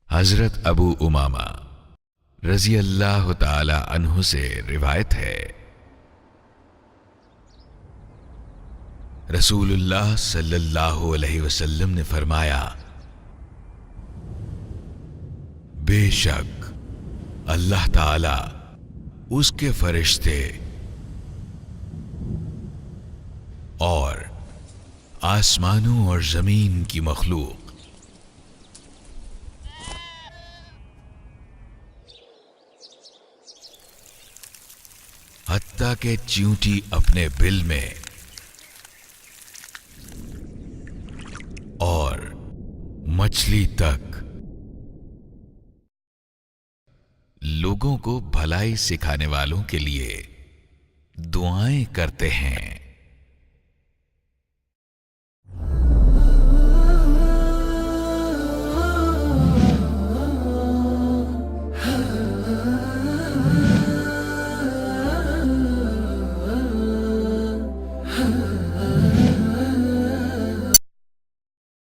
हजरत Abu Umama रजी अल्लाह ताला अन्हु से रिवायत है, रसूलुल्लाह सल्लल्लाहु अलैहि वसल्लम ने फरमाया, बेशक अल्लाह ताला, उसके फरिश्ते और आसमानों और जमीन की मखलूक हत्ता के चींटी अपने बिल में और मछली तक लोगों को भलाई सिखाने वालों के लिए दुआएं करते हैं।